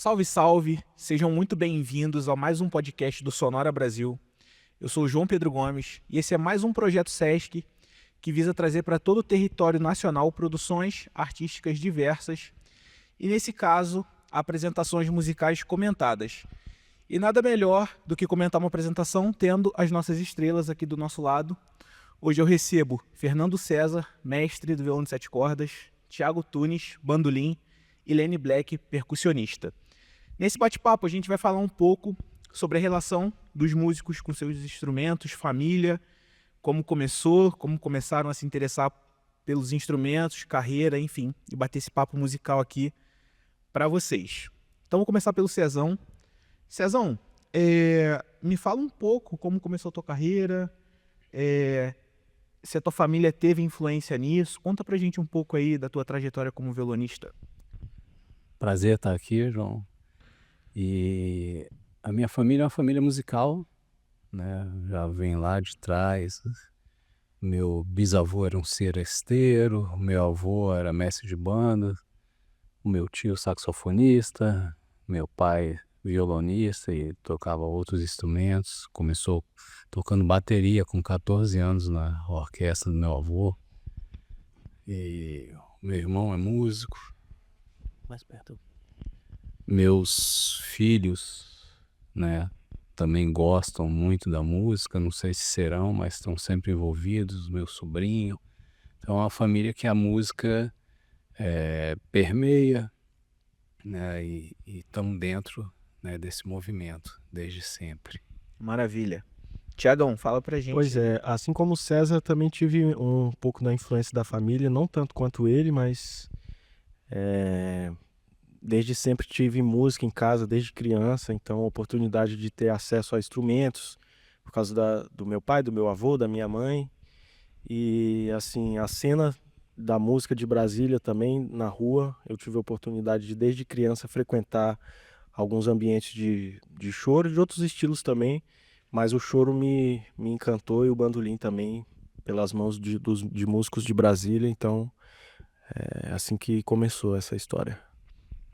Salve, salve! Sejam muito bem-vindos a mais um podcast do Sonora Brasil. Eu sou o João Pedro Gomes e esse é mais um projeto SESC que visa trazer para todo o território nacional produções artísticas diversas e, nesse caso, apresentações musicais comentadas. E nada melhor do que comentar uma apresentação tendo as nossas estrelas aqui do nosso lado. Hoje eu recebo Fernando César, mestre do violão de 7 cordas, Thiago Tunes, bandolim e Lene Black, percussionista. Nesse bate-papo a gente vai falar um pouco sobre a relação dos músicos com seus instrumentos, família, como começou, como começaram a se interessar pelos instrumentos, carreira, enfim, e bater esse papo musical aqui para vocês. Então vou começar pelo Cezão. Cezão, me fala um pouco como começou a tua carreira, se a tua família teve influência nisso. Conta pra gente um pouco aí da tua trajetória como violonista. Prazer estar aqui, João. E a minha família é uma família musical, né? Já vem lá de trás. Meu bisavô era um seresteiro, meu avô era mestre de banda, o meu tio saxofonista, meu pai violonista e tocava outros instrumentos. Começou tocando bateria com 14 anos na orquestra do meu avô. E meu irmão é músico. Mais perto. Meus filhos, né, também gostam muito da música, não sei se serão, mas estão sempre envolvidos, meu sobrinho. Então é uma família que a música permeia, né, e estão dentro, né, desse movimento desde sempre. Maravilha. Thiagão, fala pra gente. Pois é, assim como o César, também tive um pouco da influência da família, não tanto quanto ele, mas desde sempre tive música em casa, desde criança, então a oportunidade de ter acesso a instrumentos, por causa do meu pai, do meu avô, da minha mãe. E assim, a cena da música de Brasília também, na rua, eu tive a oportunidade de, desde criança, frequentar alguns ambientes de choro, de outros estilos também, mas o choro me encantou e o bandolim também, pelas mãos de músicos de Brasília, então é assim que começou essa história.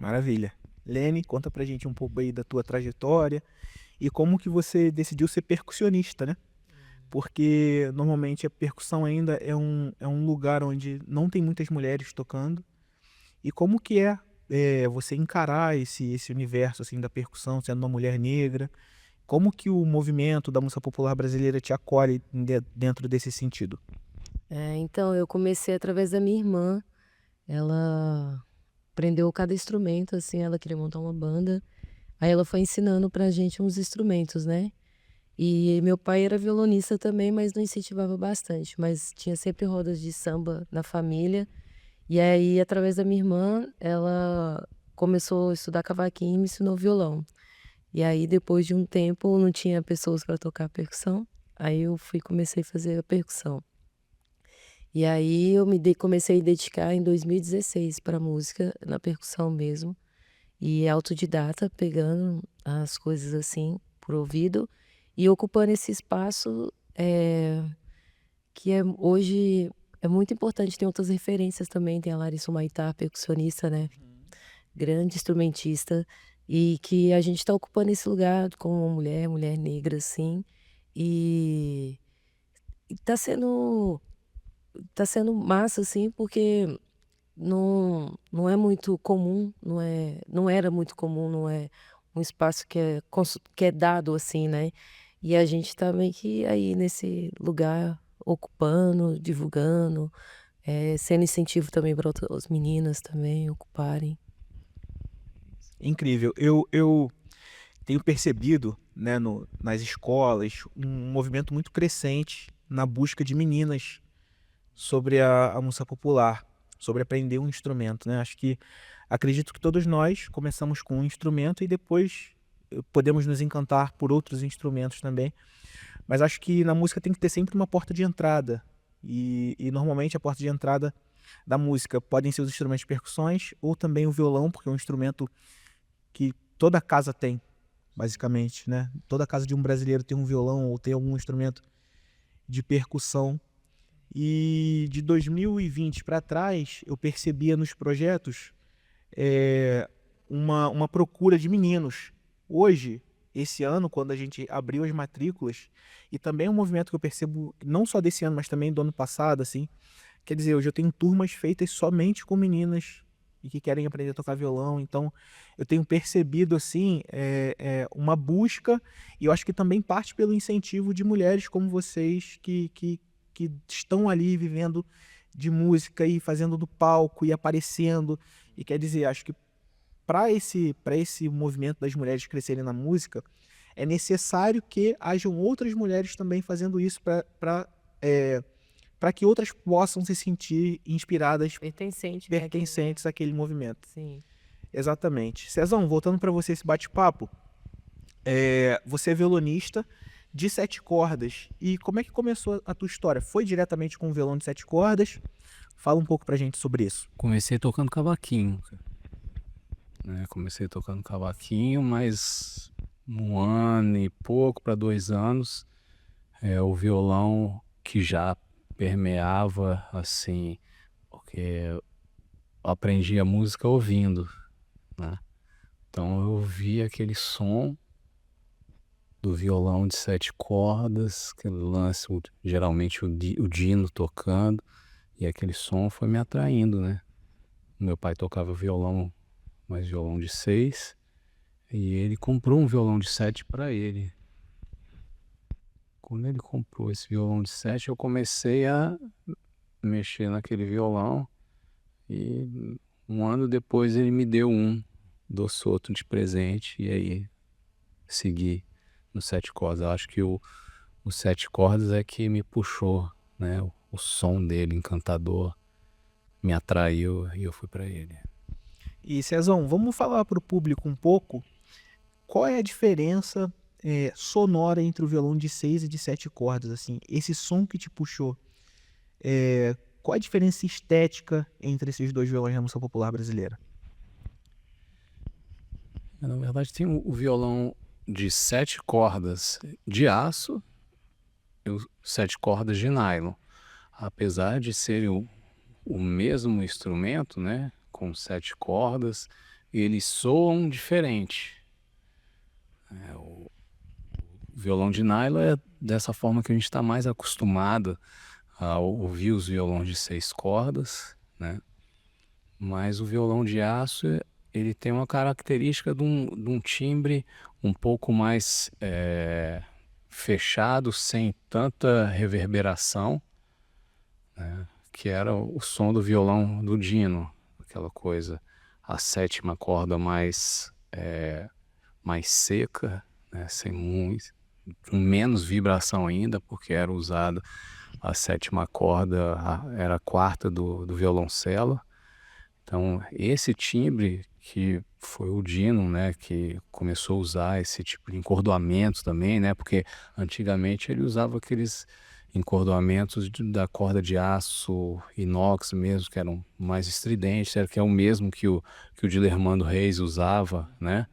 Maravilha. Lene, conta pra gente um pouco aí da tua trajetória e como que você decidiu ser percussionista, né? Porque normalmente a percussão ainda é um lugar onde não tem muitas mulheres tocando. E como que você encarar esse universo assim da percussão, sendo uma mulher negra? Como que o movimento da música popular brasileira te acolhe dentro desse sentido? Então eu comecei através da minha irmã. Ela aprendeu cada instrumento, assim, ela queria montar uma banda. Aí ela foi ensinando pra gente uns instrumentos, né. E meu pai era violonista também, mas não incentivava bastante, mas tinha sempre rodas de samba na família. E aí, através da minha irmã, ela começou a estudar cavaquinho e me ensinou violão. E aí, depois de um tempo, não tinha pessoas para tocar percussão, aí eu comecei a fazer a percussão. E aí eu comecei a dedicar em 2016 para música, na percussão mesmo, e autodidata, pegando as coisas assim por ouvido e ocupando esse espaço, que hoje é muito importante. Tem outras referências também, tem a Larissa Humaitá, percussionista, né, grande instrumentista, e que a gente está ocupando esse lugar como uma mulher negra, assim, e está sendo massa, assim, porque não é muito comum, não era muito comum, não é um espaço que é dado, assim, né. E a gente tá meio que aí nesse lugar, ocupando, divulgando, sendo incentivo também para outras meninas também ocuparem. Incrível. Eu tenho percebido, né, nas escolas, um movimento muito crescente na busca de meninas sobre a música popular, sobre aprender um instrumento, né? Acredito que todos nós começamos com um instrumento e depois podemos nos encantar por outros instrumentos também. Mas acho que na música tem que ter sempre uma porta de entrada. E normalmente a porta de entrada da música podem ser os instrumentos de percussões ou também o violão, porque é um instrumento que toda casa tem, basicamente, né? Toda casa de um brasileiro tem um violão ou tem algum instrumento de percussão. E de 2020 para trás, eu percebia nos projetos uma procura de meninos. Hoje, esse ano, quando a gente abriu as matrículas, e também é um movimento que eu percebo, não só desse ano, mas também do ano passado, assim, quer dizer, hoje eu tenho turmas feitas somente com meninas e que querem aprender a tocar violão, então eu tenho percebido, assim, uma busca, e eu acho que também parte pelo incentivo de mulheres como vocês que estão ali vivendo de música e fazendo do palco e aparecendo, e quer dizer, acho que para esse movimento das mulheres crescerem na música, é necessário que hajam outras mulheres também fazendo isso para que outras possam se sentir inspiradas, Pertencente. pertencentes àquele movimento. Sim. Exatamente. Cezão, voltando para você esse bate-papo, você é violonista de 7 cordas. E como é que começou a tua história? Foi diretamente com um violão de 7 cordas? Fala um pouco pra gente sobre isso. Comecei tocando cavaquinho, né? Comecei tocando cavaquinho, mas 1 ano e pouco para 2 anos, o violão que já permeava assim, porque eu aprendi a música ouvindo, né? Então eu ouvia aquele som do violão de 7 cordas, aquele lance, geralmente o Dino tocando, e aquele som foi me atraindo, né? Meu pai tocava violão, mas violão de 6, e ele comprou um violão de 7 para ele. Quando ele comprou esse violão de 7, eu comecei a mexer naquele violão, e 1 ano depois ele me deu um doce outro de presente, e aí segui no 7 cordas. Eu acho que o 7 cordas é que me puxou, né? O som dele encantador me atraiu e eu fui para ele. E Cezão, vamos falar pro público um pouco qual é a diferença sonora entre o violão de 6 e de 7 cordas, assim, esse som que te puxou. Qual a diferença estética entre esses dois violões na música popular brasileira? Na verdade, tem o violão de 7 cordas de aço e os 7 cordas de nylon. Apesar de serem o mesmo instrumento, né, com 7 cordas, eles soam diferente. O violão de nylon é dessa forma que a gente está mais acostumado a ouvir os violões de 6 cordas, né? Mas o violão de aço, ele tem uma característica de um timbre um pouco mais fechado, sem tanta reverberação, né? Que era o som do violão do Dino, aquela coisa, a 7ª corda mais seca, né? Sem com menos vibração ainda, porque era usada a 7ª corda, era a 4ª do violoncelo. Então, esse timbre que foi o Dino, né, que começou a usar esse tipo de encordoamento também, né, porque antigamente ele usava aqueles encordoamentos da corda de aço inox mesmo, que eram mais estridentes, que é o mesmo que o Dilermando Reis usava, né.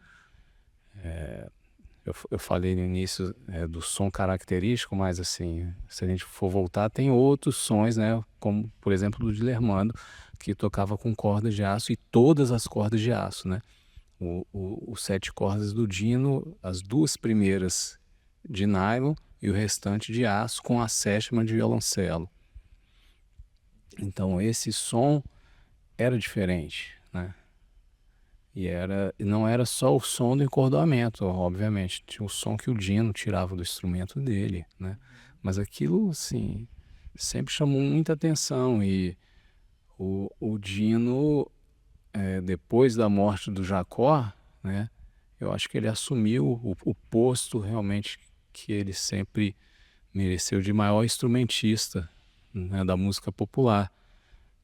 Eu falei no início do som característico, mas assim, se a gente for voltar, tem outros sons, né, como por exemplo do Dilermando, que tocava com cordas de aço e todas as cordas de aço, né? Os 7 cordas do Dino, as 2 primeiras de nylon e o restante de aço, com a 7ª de violoncelo. Então esse som era diferente, né? E não era só o som do encordoamento, obviamente. Tinha o som que o Dino tirava do instrumento dele, né? Mas aquilo, assim, sempre chamou muita atenção. E o Dino, depois da morte do Jacó, né? Eu acho que ele assumiu o posto realmente que ele sempre mereceu de maior instrumentista, né, da música popular.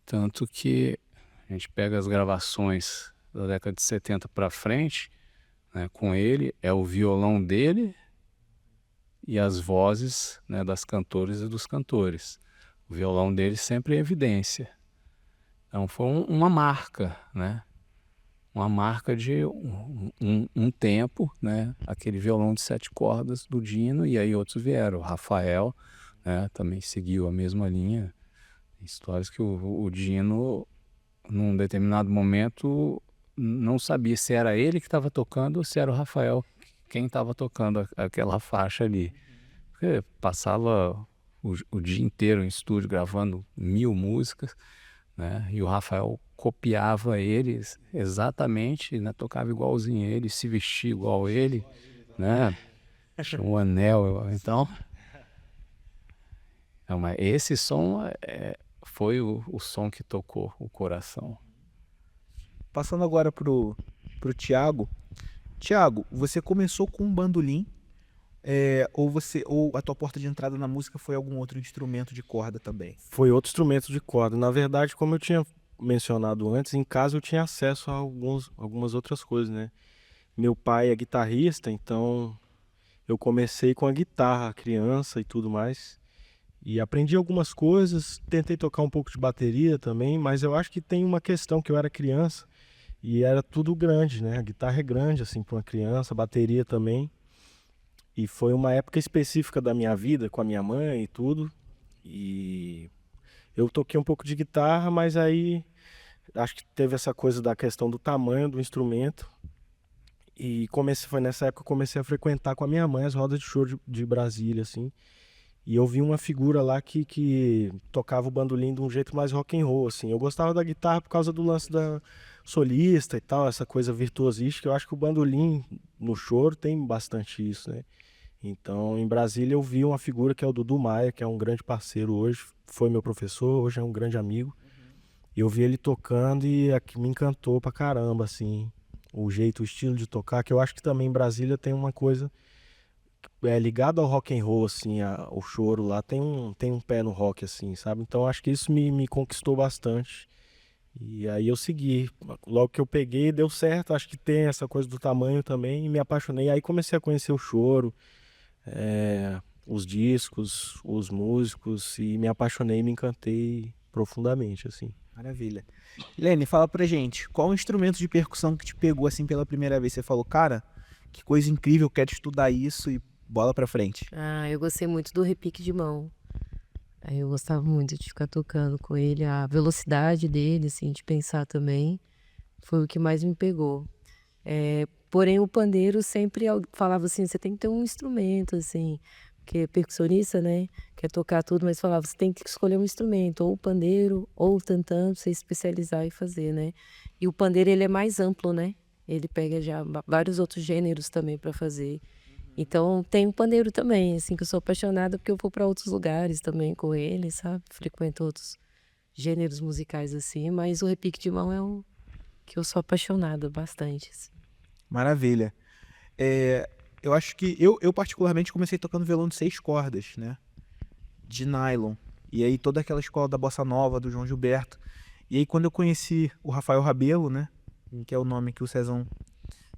Tanto que a gente pega as gravações da década de 70 para frente, né, com ele, é o violão dele e as vozes, né, das cantoras e dos cantores. O violão dele sempre em evidência. Então foi uma marca, né? Uma marca de um tempo, né? Aquele violão de 7 cordas do Dino, e aí outros vieram. O Rafael, né, também seguiu a mesma linha. Histórias que o Dino, num determinado momento, não sabia se era ele que estava tocando ou se era o Rafael quem estava tocando aquela faixa ali. Porque passava o dia inteiro em estúdio gravando 1000 músicas, né? E o Rafael copiava eles exatamente, né? Tocava igualzinho ele, se vestia igual ele, né? Tinha um anel, então... Não, mas esse som foi o som que tocou o coração. Passando agora pro Thiago. Thiago, você começou com um bandolim, ou a tua porta de entrada na música foi algum outro instrumento de corda também? Foi outro instrumento de corda. Na verdade, como eu tinha mencionado antes, em casa eu tinha acesso a algumas outras coisas, né? Meu pai é guitarrista, então eu comecei com a guitarra, criança e tudo mais. E aprendi algumas coisas, tentei tocar um pouco de bateria também, mas eu acho que tem uma questão que eu era criança e era tudo grande, né? A guitarra é grande assim para uma criança, a bateria também. E foi uma época específica da minha vida com a minha mãe e tudo. E eu toquei um pouco de guitarra, mas aí acho que teve essa coisa da questão do tamanho do instrumento. E foi nessa época que eu comecei a frequentar com a minha mãe as rodas de show de Brasília, assim. E eu vi uma figura lá que tocava o bandolim de um jeito mais rock and roll, assim. Eu gostava da guitarra por causa do lance da solista e tal, essa coisa virtuosística. Eu acho que o bandolim no choro tem bastante isso, né? Então, em Brasília eu vi uma figura que é o Dudu Maia, que é um grande parceiro hoje, foi meu professor, hoje é um grande amigo. E eu vi ele tocando e aqui me encantou pra caramba, assim, o jeito, o estilo de tocar, que eu acho que também em Brasília tem uma coisa ligada ao rock and roll, assim, o choro lá tem um pé no rock, assim, sabe? Então acho que isso me conquistou bastante. E aí eu segui. Logo que eu peguei, deu certo. Acho que tem essa coisa do tamanho também e me apaixonei. Aí comecei a conhecer o choro, os discos, os músicos e me apaixonei e me encantei profundamente, assim. Maravilha. Lene, fala pra gente, qual o instrumento de percussão que te pegou assim pela primeira vez? Você falou, cara, que coisa incrível, quero estudar isso e bola pra frente. Ah, eu gostei muito do repique de mão. Aí eu gostava muito de ficar tocando com ele, a velocidade dele, assim, de pensar também, foi o que mais me pegou. Porém, o pandeiro sempre falava assim, você tem que ter um instrumento, assim, porque percussionista, né, quer tocar tudo, mas falava, você tem que escolher um instrumento, ou o pandeiro, ou o tantã, pra você especializar e fazer, né. E o pandeiro, ele é mais amplo, né, ele pega já vários outros gêneros também para fazer. Então tem o pandeiro também, assim, que eu sou apaixonada porque eu vou para outros lugares também com ele, sabe, frequento outros gêneros musicais, assim, mas o repique de mão é o que eu sou apaixonada bastante, assim. Maravilha. Eu acho que eu particularmente comecei tocando violão de 6 cordas, né? De nylon. E aí toda aquela escola da Bossa Nova, do João Gilberto. E aí quando eu conheci o Rafael Rabelo, né? Que é o nome que o Cezão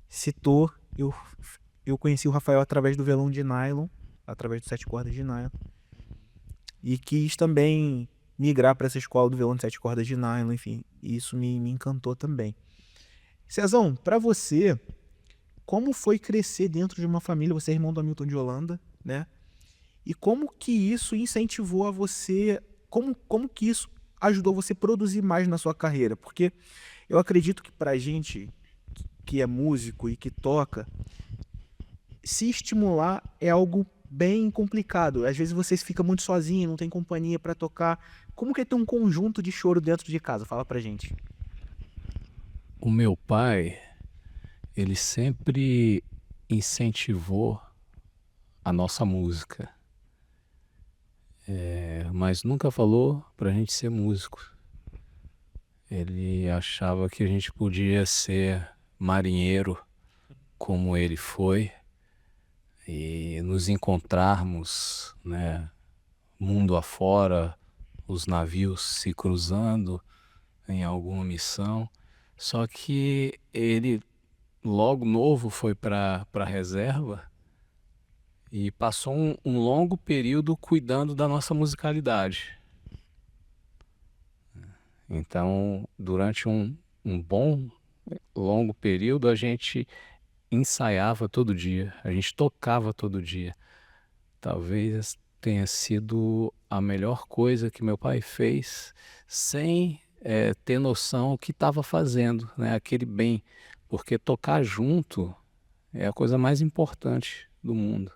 citou, eu conheci o Rafael através do violão de nylon, através do 7 cordas de nylon. E quis também migrar para essa escola do violão de 7 cordas de nylon, enfim. E isso me encantou também. Cezão, para você, como foi crescer dentro de uma família? Você é irmão do Hamilton de Holanda, né? E como que isso incentivou a você? Como que isso ajudou você a produzir mais na sua carreira? Porque eu acredito que pra gente que é músico e que toca, se estimular é algo bem complicado. Às vezes você fica muito sozinho, não tem companhia pra tocar. Como que é ter um conjunto de choro dentro de casa? Fala pra gente. O meu pai, ele sempre incentivou a nossa música, mas nunca falou pra gente ser músico. Ele achava que a gente podia ser marinheiro como ele foi e nos encontrarmos, né, mundo afora, os navios se cruzando em alguma missão. Só que ele logo novo foi para a reserva e passou um longo período cuidando da nossa musicalidade. Então, durante um bom, longo período, a gente ensaiava todo dia, a gente tocava todo dia. Talvez tenha sido a melhor coisa que meu pai fez sem ter noção o que estava fazendo, né? Aquele bem, porque tocar junto é a coisa mais importante do mundo,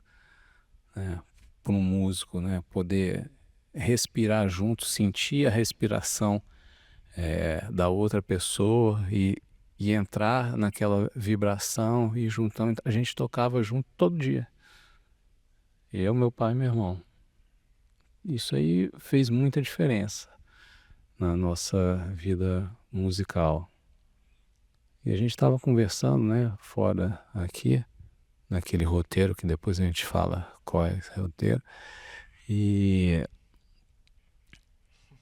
né? Para um músico, né? Poder respirar junto, sentir a respiração da outra pessoa e entrar naquela vibração e juntando. A gente tocava junto todo dia. Eu, meu pai e meu irmão. Isso aí fez muita diferença na nossa vida musical. E a gente estava conversando, né, fora aqui, naquele roteiro, que depois a gente fala qual é esse roteiro. E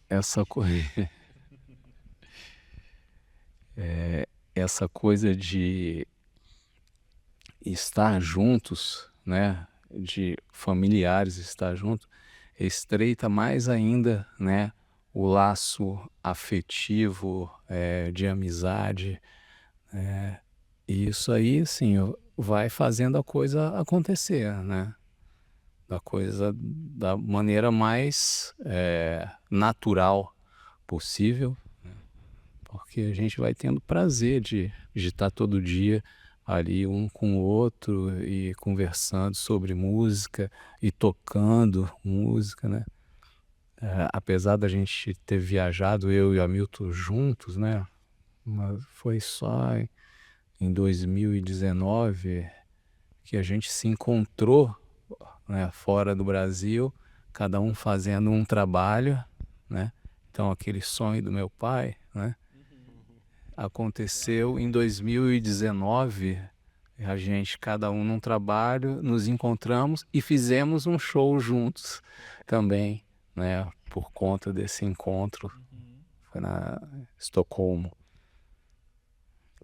essa coisa, essa coisa de estar juntos, né, de familiares estar juntos, estreita mais ainda, né, o laço afetivo, de amizade, e isso aí, assim, vai fazendo a coisa acontecer, né, da maneira mais natural possível, porque a gente vai tendo prazer de estar todo dia ali um com o outro e conversando sobre música e tocando música, né? Apesar da gente ter viajado, eu e o Hamilton juntos, né? Mas foi só em 2019 que a gente se encontrou, né, fora do Brasil, cada um fazendo um trabalho, né? Então aquele sonho do meu pai, né? Aconteceu em 2019, a gente, cada um num trabalho, nos encontramos e fizemos um show juntos também, né? Por conta desse encontro, foi na Estocolmo.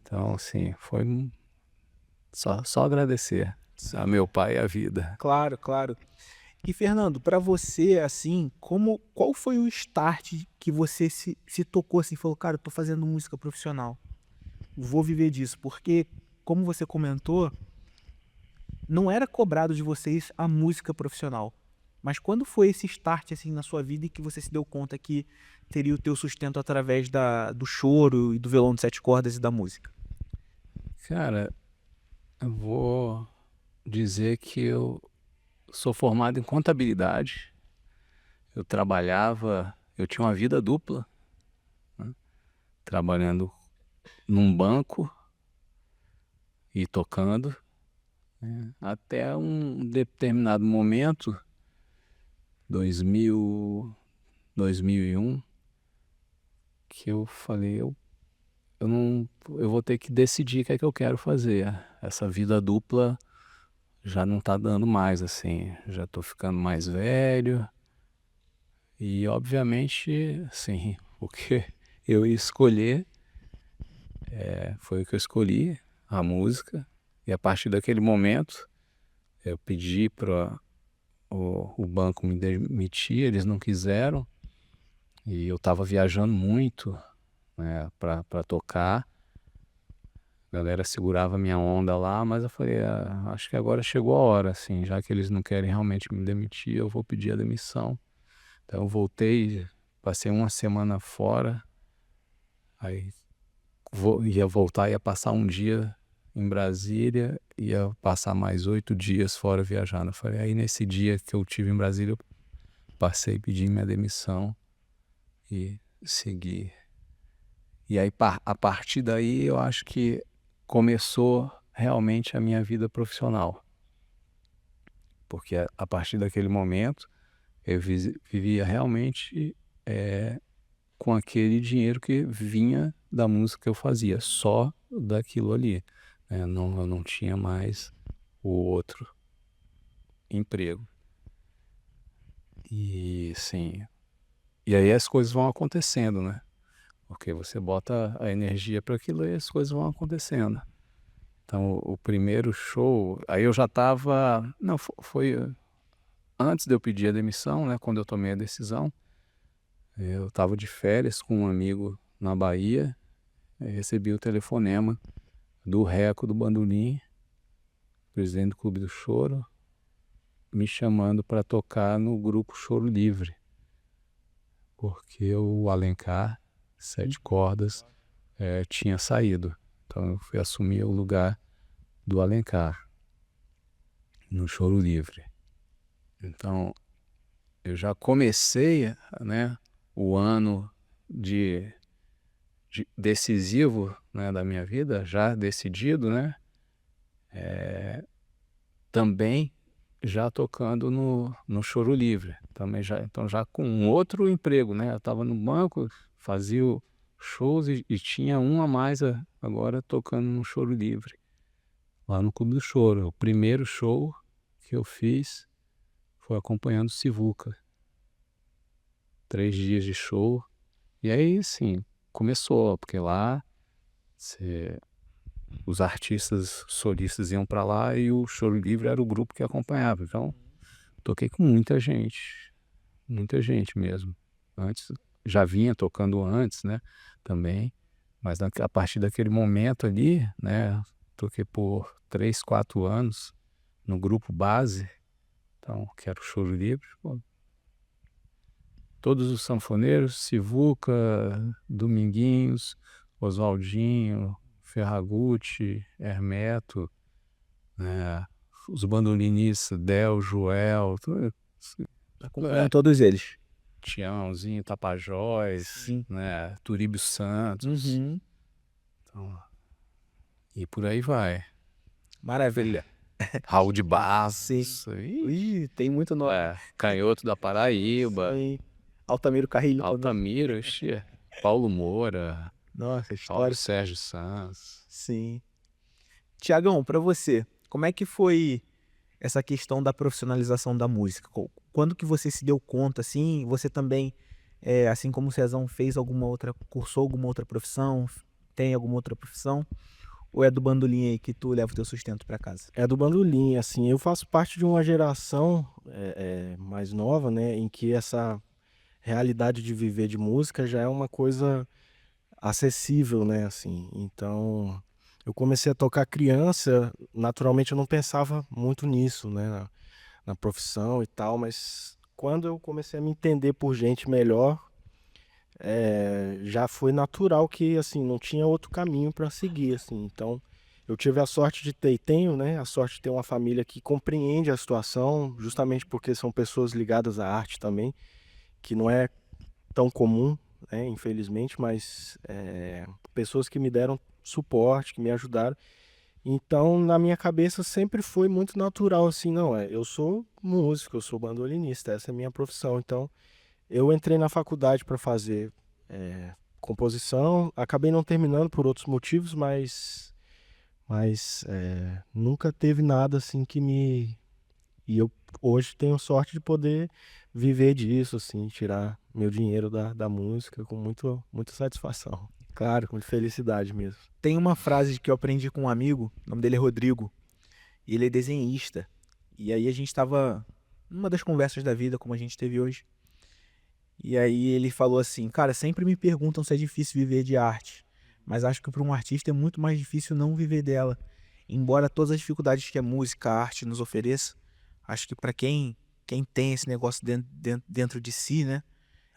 Então, assim, foi só agradecer a meu pai e a vida. Claro, claro. E Fernando, pra você, assim, qual foi o start que você se tocou assim, falou, cara, eu tô fazendo música profissional, vou viver disso, porque, como você comentou, não era cobrado de vocês a música profissional, mas quando foi esse start assim na sua vida e que você se deu conta que teria o teu sustento através do choro e do violão de 7 cordas e da música? Cara, eu vou dizer que eu sou formado em contabilidade. Eu tinha uma vida dupla, né? Trabalhando num banco e tocando, né? Até um determinado momento, 2000, 2001, que eu falei, eu não, eu vou ter que decidir o que é que eu quero fazer. Essa vida dupla já não tá dando mais, assim, já tô ficando mais velho e, obviamente, assim, o que eu ia escolher foi o que eu escolhi, a música, e a partir daquele momento eu pedi para o banco me demitir, eles não quiseram, e eu estava viajando muito, né, para tocar. A galera segurava minha onda lá, mas eu falei, acho que agora chegou a hora, assim, já que eles não querem realmente me demitir, eu vou pedir a demissão. Então eu voltei, passei uma semana fora, aí ia voltar, ia passar um dia em Brasília, ia passar mais 8 dias fora viajando. Eu falei, aí nesse dia que eu tive em Brasília, eu passei, pedi minha demissão e segui. E aí, a partir daí, eu acho que começou realmente a minha vida profissional. Porque a partir daquele momento, eu vivia realmente com aquele dinheiro que vinha da música que eu fazia, só daquilo ali, né? Não, eu não tinha mais o outro emprego. E sim, e aí as coisas vão acontecendo, né? Porque você bota a energia para aquilo e as coisas vão acontecendo. Então, o primeiro show, aí eu já estava, não, foi antes de eu pedir a demissão, né? Quando eu tomei a decisão, eu estava de férias com um amigo na Bahia, e recebi o telefonema do Reco do Bandolim, presidente do Clube do Choro, me chamando para tocar no grupo Choro Livre, porque o Alencar 7 cordas, tinha saído. Então eu fui assumir o lugar do Alencar no Choro Livre. Então eu já comecei, né, o ano decisivo, né, da minha vida, já decidido, né, também já tocando no Choro Livre, também então já com um outro emprego, né, eu estava no banco, fazia shows e tinha um a mais agora tocando no Choro Livre, lá no Clube do Choro. O primeiro show que eu fiz foi acompanhando Sivuca, 3 dias de show, e aí sim, começou, porque lá os artistas solistas iam para lá e o Choro Livre era o grupo que acompanhava. Então, toquei com muita gente mesmo. Antes, já vinha tocando antes, né, também, mas a partir daquele momento ali, né, toquei por 3, 4 anos no grupo base, então, que era o Choro Livre. Pô, todos os sanfoneiros, Sivuca, Dominguinhos, Oswaldinho, Ferragutti, Hermeto, né, os bandolinistas, Del, Joel, Acompanhando todos eles. Tiãozinho, Tapajós, Sim. né, Turíbio Santos, Uhum. então, e por aí vai. Maravilha. Raul de Barros, Sim. Ih, tem muito nome. Canhoto da Paraíba, Aí, Altamiro Carrilho. Altamira, Paulo Moura, Nossa, Paulo história. Sérgio Sanz. Sim. Tiagão, para você, como é que foi essa questão da profissionalização da música? Quando que você se deu conta, assim, você também, assim como o Cezão cursou alguma outra profissão, tem alguma outra profissão? Ou é do bandolim aí que tu leva o teu sustento para casa? É do bandolim, assim, eu faço parte de uma geração mais nova, né, em que essa realidade de viver de música já é uma coisa acessível, né, assim. Então, eu comecei a tocar criança, naturalmente eu não pensava muito nisso, né, na profissão e tal, mas quando eu comecei a me entender por gente melhor, já foi natural que, assim, não tinha outro caminho para seguir, assim. Então, eu tive a sorte de ter, e tenho, né, a sorte de ter uma família que compreende a situação, justamente porque são pessoas ligadas à arte também, que não é tão comum, né, infelizmente, mas pessoas que me deram suporte, que me ajudaram. Então, na minha cabeça sempre foi muito natural, assim, não, eu sou músico, eu sou bandolinista, essa é a minha profissão. Então, eu entrei na faculdade para fazer composição, acabei não terminando por outros motivos, mas nunca teve nada assim que me... E eu hoje tenho sorte de poder viver disso, assim, tirar meu dinheiro da música com muita satisfação. Claro. Com felicidade mesmo. Tem uma frase que eu aprendi com um amigo, o nome dele é Rodrigo, e ele é desenhista. E aí a gente estava numa das conversas da vida, como a gente teve hoje. E aí ele falou assim, cara, sempre me perguntam se é difícil viver de arte, mas acho que para um artista é muito mais difícil não viver dela. Embora todas as dificuldades que a música, a arte nos ofereça, acho que para quem tem esse negócio dentro de si, né,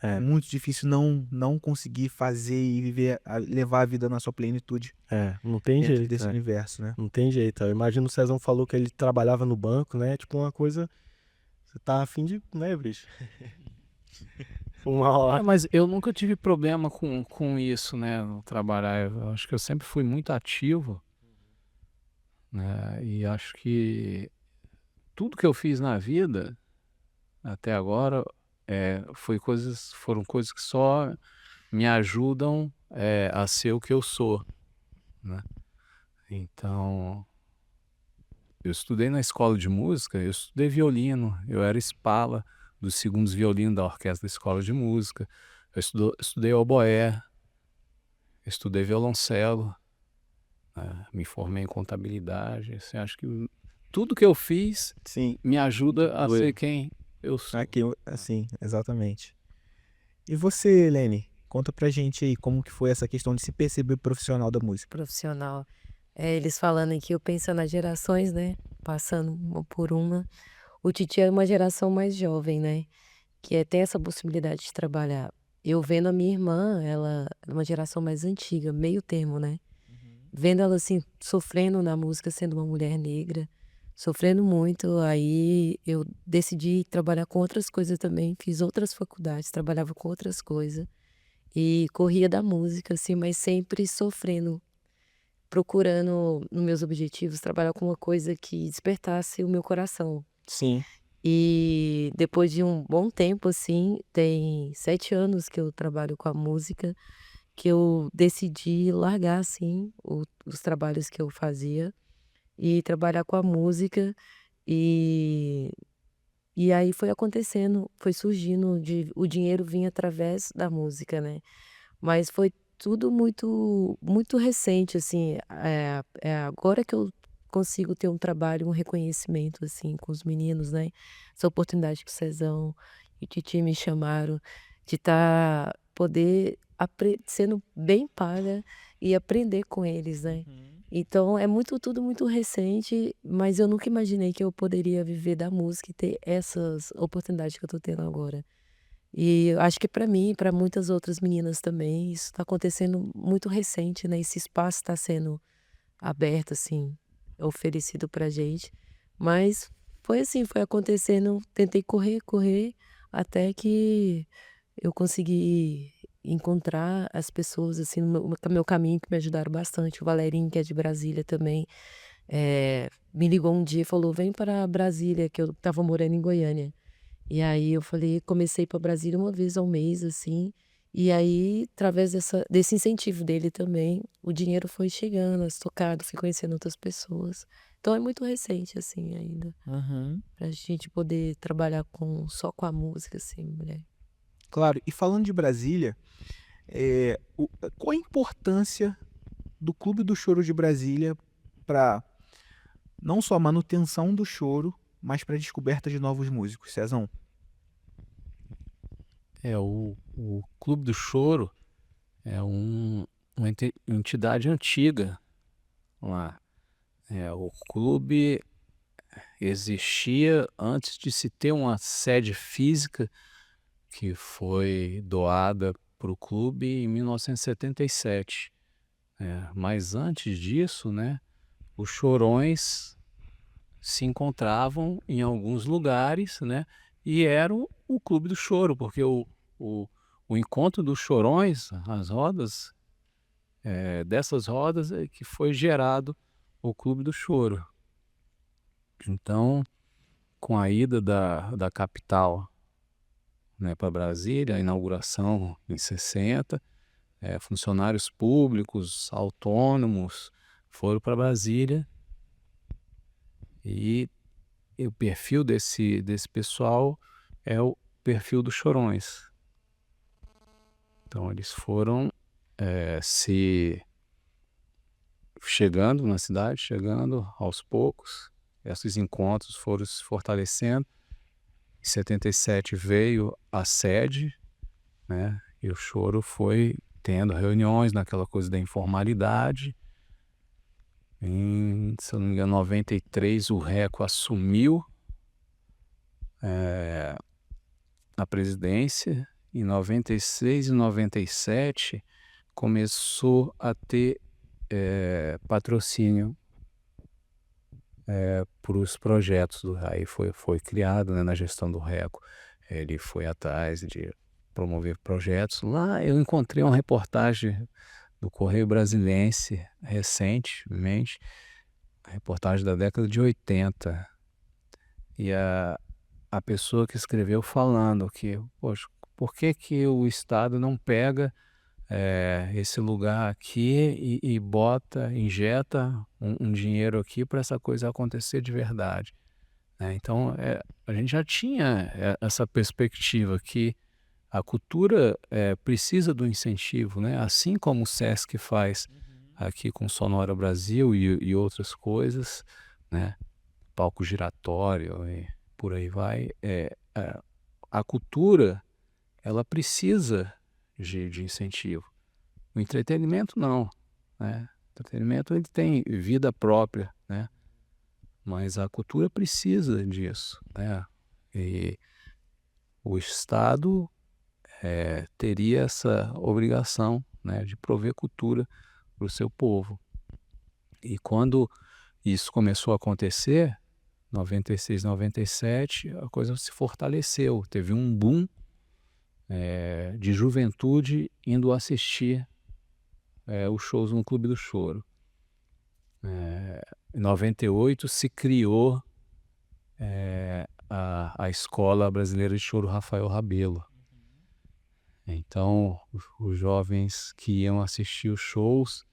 é muito difícil não conseguir fazer e viver, levar a vida na sua plenitude. Não tem dentro jeito. desse universo, né? Não tem jeito. Eu imagino o Cezão falou que ele trabalhava no banco, né? Tipo uma coisa... Você tá afim de... né, bicho? Uma hora. Mas eu nunca tive problema com isso, né, no trabalhar. Eu acho que eu sempre fui muito ativo, né, e acho que tudo que eu fiz na vida até agora foram coisas que só me ajudam a ser o que eu sou, né? Então, eu estudei na escola de música, eu estudei violino, eu era espala dos segundos violinos da orquestra da escola de música, eu estudei oboé, estudei violoncelo, né? Me formei em contabilidade, assim, acho que tudo que eu fiz Sim, me ajuda a ser quem eu sou. aqui, assim, exatamente. E você, Helene, conta pra gente aí como que foi essa questão de se perceber profissional da música. Profissional. Eles falando aqui, eu pensando nas gerações, né? Passando uma por uma. O Titi é uma geração mais jovem, né? Que tem essa possibilidade de trabalhar. eu vendo a minha irmã, ela é uma geração mais antiga, meio termo, né? Vendo ela assim, sofrendo na música, sendo uma mulher negra, sofrendo muito, aí eu decidi trabalhar com outras coisas também, fiz outras faculdades, trabalhava com outras coisas e corria da música, assim, mas sempre sofrendo, procurando, nos meus objetivos, trabalhar com uma coisa que despertasse o meu coração. Sim. E depois de um bom tempo, assim, tem 7 anos que eu trabalho com a música, que eu decidi largar, assim, os trabalhos que eu fazia e trabalhar com a música. E, e aí foi acontecendo, foi surgindo, o dinheiro vinha através da música, né? Mas foi tudo muito, muito recente, assim. É agora que eu consigo ter um trabalho, um reconhecimento, assim, com os meninos, né? Essa oportunidade que o Cezão e Titi me chamaram de poder sendo bem paga e aprender com eles, né? Então é tudo muito recente, mas eu nunca imaginei que eu poderia viver da música e ter essas oportunidades que eu tô tendo agora. E eu acho que para mim e para muitas outras meninas também, isso está acontecendo muito recente, né? Esse espaço está sendo aberto, assim, oferecido pra gente. Mas foi assim, foi acontecendo, tentei correr, correr, até que eu consegui encontrar as pessoas, assim, no meu caminho, que me ajudaram bastante. O Valerinho, que é de Brasília também, me ligou um dia e falou: vem para Brasília, que eu estava morando em Goiânia. E aí eu falei, comecei para Brasília uma vez ao mês, assim. E aí, através desse incentivo dele também, o dinheiro foi chegando, as tocadas, fui conhecendo outras pessoas. Então é muito recente, assim, ainda, Uhum. pra gente poder trabalhar só com a música, assim, mulher. Claro, e falando de Brasília, qual a importância do Clube do Choro de Brasília para não só a manutenção do choro, mas para a descoberta de novos músicos, Cezão? O Clube do Choro é uma entidade antiga lá. O clube existia antes de se ter uma sede física que foi doada para o clube em 1977. Mas antes disso, né, os chorões se encontravam em alguns lugares, né, e era o Clube do Choro, porque o, o encontro dos chorões, as rodas, dessas rodas é que foi gerado o Clube do Choro. Então, com a ida da capital, né, para Brasília, a inauguração em 60, funcionários públicos, autônomos, foram para Brasília e o perfil desse pessoal é o perfil dos chorões. Então eles foram se chegando na cidade, chegando aos poucos. Esses encontros foram se fortalecendo. Em 77 veio a sede, né? E o choro foi tendo reuniões naquela coisa da informalidade. Se eu não me engano, em 93 o Reco assumiu a presidência. Em 96 e 97 começou a ter patrocínio para os projetos. Aí foi criado, né, na gestão do Reco. Ele foi atrás de promover projetos. Lá eu encontrei uma reportagem do Correio Brasiliense recentemente, a reportagem da década de 80. E a pessoa que escreveu falando que, poxa, por que o Estado não pega esse lugar aqui e bota, injeta um dinheiro aqui para essa coisa acontecer de verdade, né? Então, a gente já tinha essa perspectiva que a cultura precisa do incentivo, né? Assim como o Sesc faz aqui com Sonora Brasil e outras coisas, né? Palco giratório e por aí vai. A cultura, ela precisa de incentivo. O entretenimento não, né? O entretenimento ele tem vida própria, né? Mas a cultura precisa disso, né? E o Estado teria essa obrigação, né, de prover cultura para o seu povo. E quando isso começou a acontecer, 96, 97, a coisa se fortaleceu. Teve um boom de juventude indo assistir os shows no Clube do Choro. Em 98 se criou a Escola Brasileira de Choro Rafael Rabelo. Então, os jovens que iam assistir os shows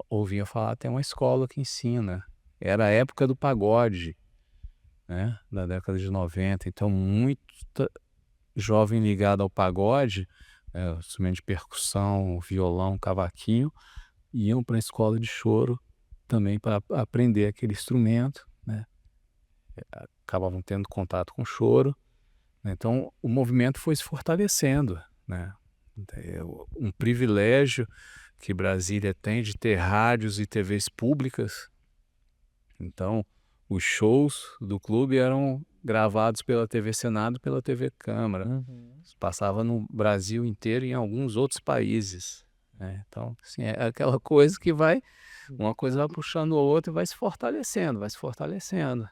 ouviam falar, tem uma escola que ensina. Era a época do pagode, né? Da década de 90. Então, muito jovem ligado ao pagode, instrumento de percussão, violão, cavaquinho, iam para a escola de choro também para aprender aquele instrumento, né? Acabavam tendo contato com o choro. Então, o movimento foi se fortalecendo, né? Um privilégio que Brasília tem de ter rádios e TVs públicas. Então, os shows do clube eram gravados pela TV Senado e pela TV Câmara. Passava no Brasil inteiro e em alguns outros países, né? Então, assim, é aquela coisa que uma coisa vai puxando a outra e vai se fortalecendo, vai se fortalecendo.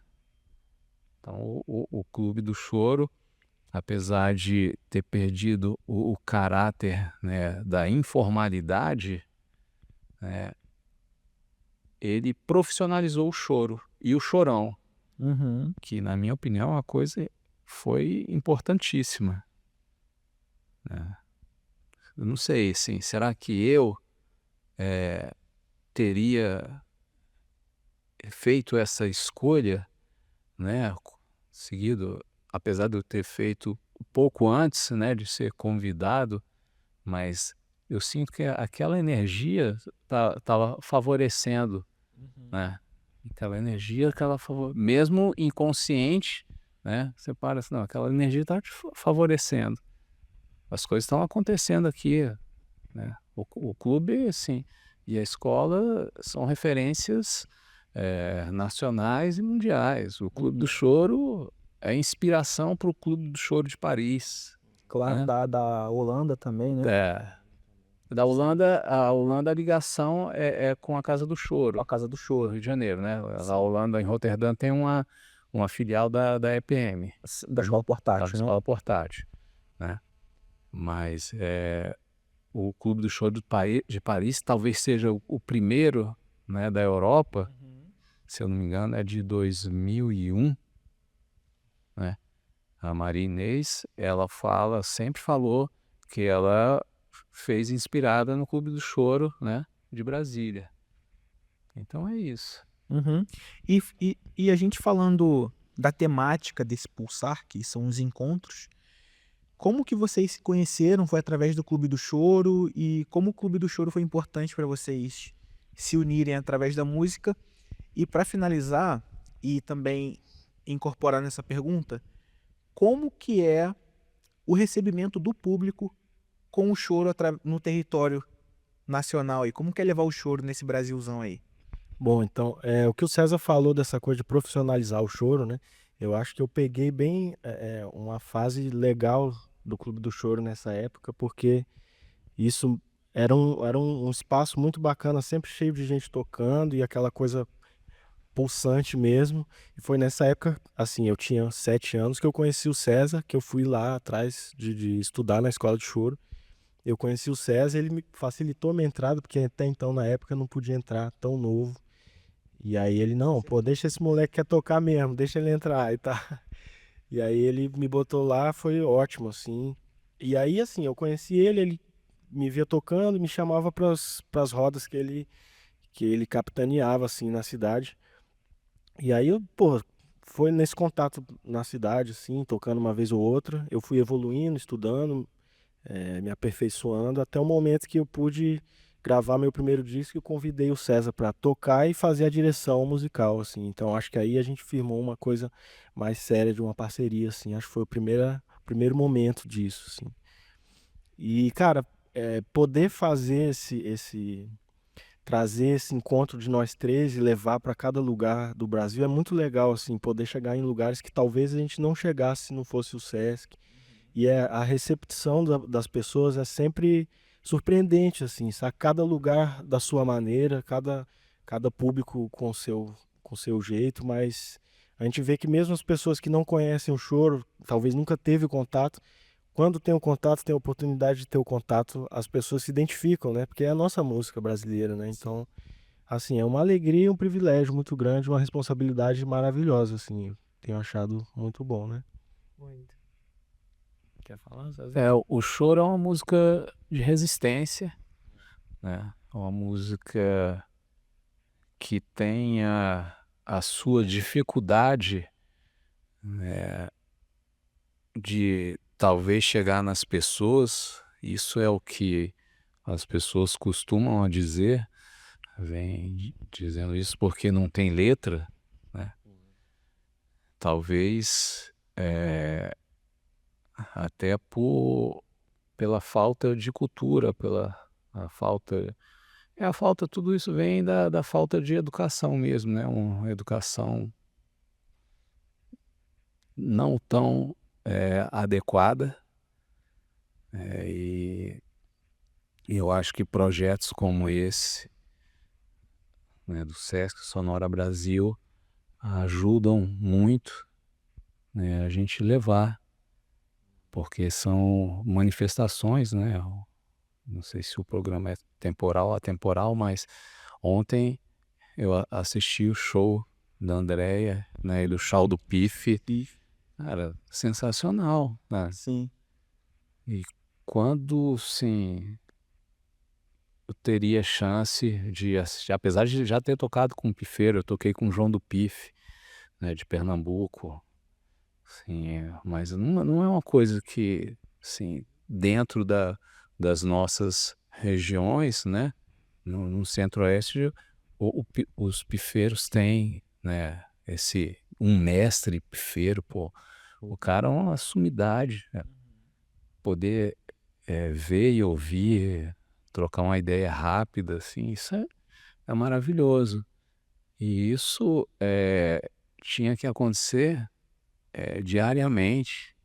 Então, o Clube do Choro, apesar de ter perdido o caráter, né, da informalidade, ele profissionalizou o choro e o chorão, que, na minha opinião, uma coisa foi importantíssima, né? Eu não sei, assim, será que eu teria feito essa escolha, né, seguido, apesar de eu ter feito pouco antes, né, de ser convidado, mas eu sinto que aquela energia estava favorecendo, né? Aquela energia, mesmo inconsciente, né? Você para assim, não, aquela energia está te favorecendo. As coisas estão acontecendo aqui, né? O clube, assim, e a escola são referências nacionais e mundiais. O Clube do Choro é inspiração para o Clube do Choro de Paris. Claro, né? da Holanda também, né? Da Holanda, a ligação é com a Casa do Choro, A Casa do Choro, Rio de Janeiro, né? A Holanda, em Roterdã, tem uma filial da EPM, da Escola da Portátil, né? Escola Portátil, né? Mas o Clube do Choro de Paris talvez seja o primeiro, né, da Europa, se eu não me engano, é de 2001, né? A Maria Inês, ela sempre falou que ela fez inspirada no Clube do Choro, né, de Brasília. Então é isso. E a gente falando da temática desse Pulsar, que são os encontros, como que vocês se conheceram? Foi através do Clube do Choro? E como o Clube do Choro foi importante para vocês se unirem através da música? E para finalizar, e também incorporar nessa pergunta, como que é o recebimento do público com o choro no território nacional aí? Como que é levar o choro nesse Brasilzão aí? Bom, então, o que o César falou dessa coisa de profissionalizar o choro, né? Eu acho que eu peguei bem uma fase legal do Clube do Choro nessa época, porque isso era um espaço muito bacana, sempre cheio de gente tocando e aquela coisa pulsante mesmo. E foi nessa época, assim, eu tinha 7 anos que eu conheci o César, que eu fui lá atrás de estudar na escola de choro. Eu conheci o César, ele me facilitou a minha entrada, porque até então, na época, eu não podia entrar tão novo. E aí ele, não, pô, deixa esse moleque que quer tocar mesmo, deixa ele entrar e tá. E aí ele me botou lá, foi ótimo, assim. E aí, assim, eu conheci ele me via tocando, me chamava pras rodas que ele capitaneava, assim, na cidade. E aí, pô, foi nesse contato na cidade, assim, tocando uma vez ou outra. Eu fui evoluindo, estudando, me aperfeiçoando, até o momento que eu pude gravar meu primeiro disco. Eu convidei o César para tocar e fazer a direção musical, assim. Então acho que aí a gente firmou uma coisa mais séria de uma parceria, assim. Acho que foi o primeiro momento disso, assim. E, cara, poder fazer trazer esse encontro de nós três e levar para cada lugar do Brasil é muito legal, assim, poder chegar em lugares que talvez a gente não chegasse se não fosse o Sesc. E a recepção das pessoas é sempre surpreendente, assim, sabe? Cada lugar da sua maneira, cada público com seu jeito, mas a gente vê que mesmo as pessoas que não conhecem o choro, talvez nunca teve contato, quando tem o contato, tem a oportunidade de ter o contato, as pessoas se identificam, né? Porque é a nossa música brasileira, né? Então, assim, é uma alegria e um privilégio muito grande, uma responsabilidade maravilhosa, assim. Eu tenho achado muito bom, né? Muito. Quer falar, Zezé? O choro é uma música de resistência, né? É uma música que tem a sua dificuldade, né, de talvez chegar nas pessoas. Isso é o que as pessoas costumam dizer, vem dizendo isso porque não tem letra, né? Talvez até pela falta de cultura, pela a falta. A falta, tudo isso vem da falta de educação mesmo, né? Uma educação não tão adequada. E eu acho que projetos como esse, né, do Sesc Sonora Brasil, ajudam muito, né, a gente levar, porque são manifestações, né? Não sei se o programa é temporal ou atemporal, mas ontem eu assisti o show da Andrea, né, e do Chau do Pife. Cara, sensacional, né? Sim. E quando, sim, eu teria chance de assistir, apesar de já ter tocado com o Pifeiro, eu toquei com o João do Pife, né, de Pernambuco, sim, mas não é uma coisa que, assim, dentro das nossas regiões, né, no Centro-Oeste, os pifeiros têm, né, um mestre pifeiro, pô, o cara é uma sumidade, né? Poder ver e ouvir, trocar uma ideia rápida, assim, isso é maravilhoso. E isso tinha que acontecer diariamente,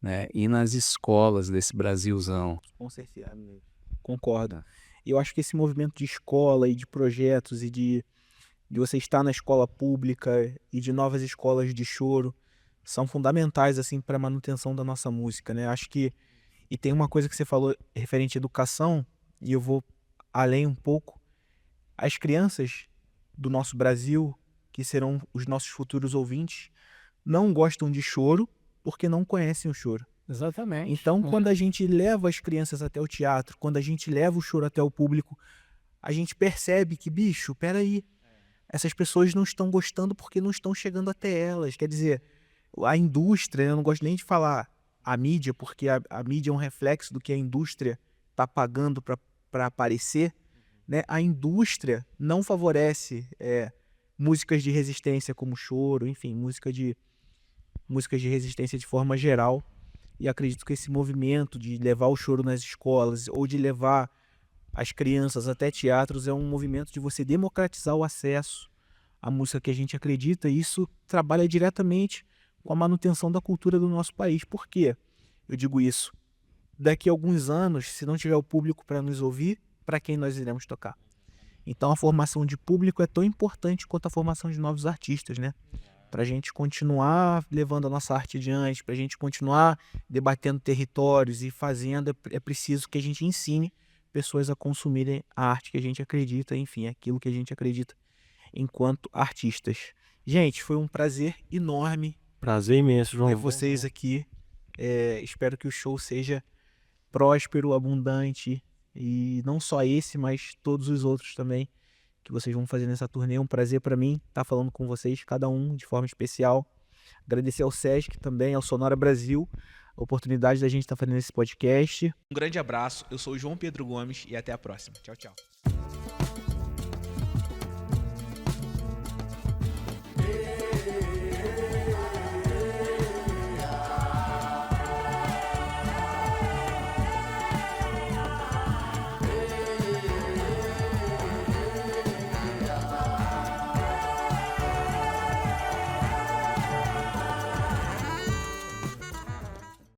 né? E nas escolas desse Brasilzão. Com certeza. Concordo. E eu acho que esse movimento de escola e de projetos e de você estar na escola pública e de novas escolas de choro são fundamentais assim para a manutenção da nossa música, né? Acho que e tem uma coisa que você falou referente à educação e eu vou além um pouco. As crianças do nosso Brasil, que serão os nossos futuros ouvintes, não gostam de choro porque não conhecem o choro. Exatamente. Então, quando a gente leva as crianças até o teatro, quando a gente leva o choro até o público, a gente percebe que, bicho, peraí, essas pessoas não estão gostando porque não estão chegando até elas. Quer dizer, a indústria, eu não gosto nem de falar a mídia, porque a mídia é um reflexo do que a indústria está pagando para aparecer, né? A indústria não favorece músicas de resistência como choro, enfim, músicas de resistência de forma geral. E acredito que esse movimento de levar o choro nas escolas ou de levar as crianças até teatros é um movimento de você democratizar o acesso à música que a gente acredita, e isso trabalha diretamente com a manutenção da cultura do nosso país. Por quê? Eu digo isso. Daqui a alguns anos, se não tiver o público para nos ouvir, para quem nós iremos tocar? Então a formação de público é tão importante quanto a formação de novos artistas, né? Para a gente continuar levando a nossa arte adiante, para a gente continuar debatendo territórios e fazendo, é preciso que a gente ensine pessoas a consumirem a arte que a gente acredita, enfim, aquilo que a gente acredita enquanto artistas. Gente, foi um prazer enorme Prazer imenso, João. ter vocês aqui. Espero que o show seja próspero, abundante, e não só esse, mas todos os outros também que vocês vão fazer nessa turnê. É um prazer para mim estar falando com vocês, cada um de forma especial. Agradecer ao Sesc também, ao Sonora Brasil, a oportunidade da gente estar fazendo esse podcast. Um grande abraço, eu sou o João Pedro Gomes e até a próxima. Tchau, tchau.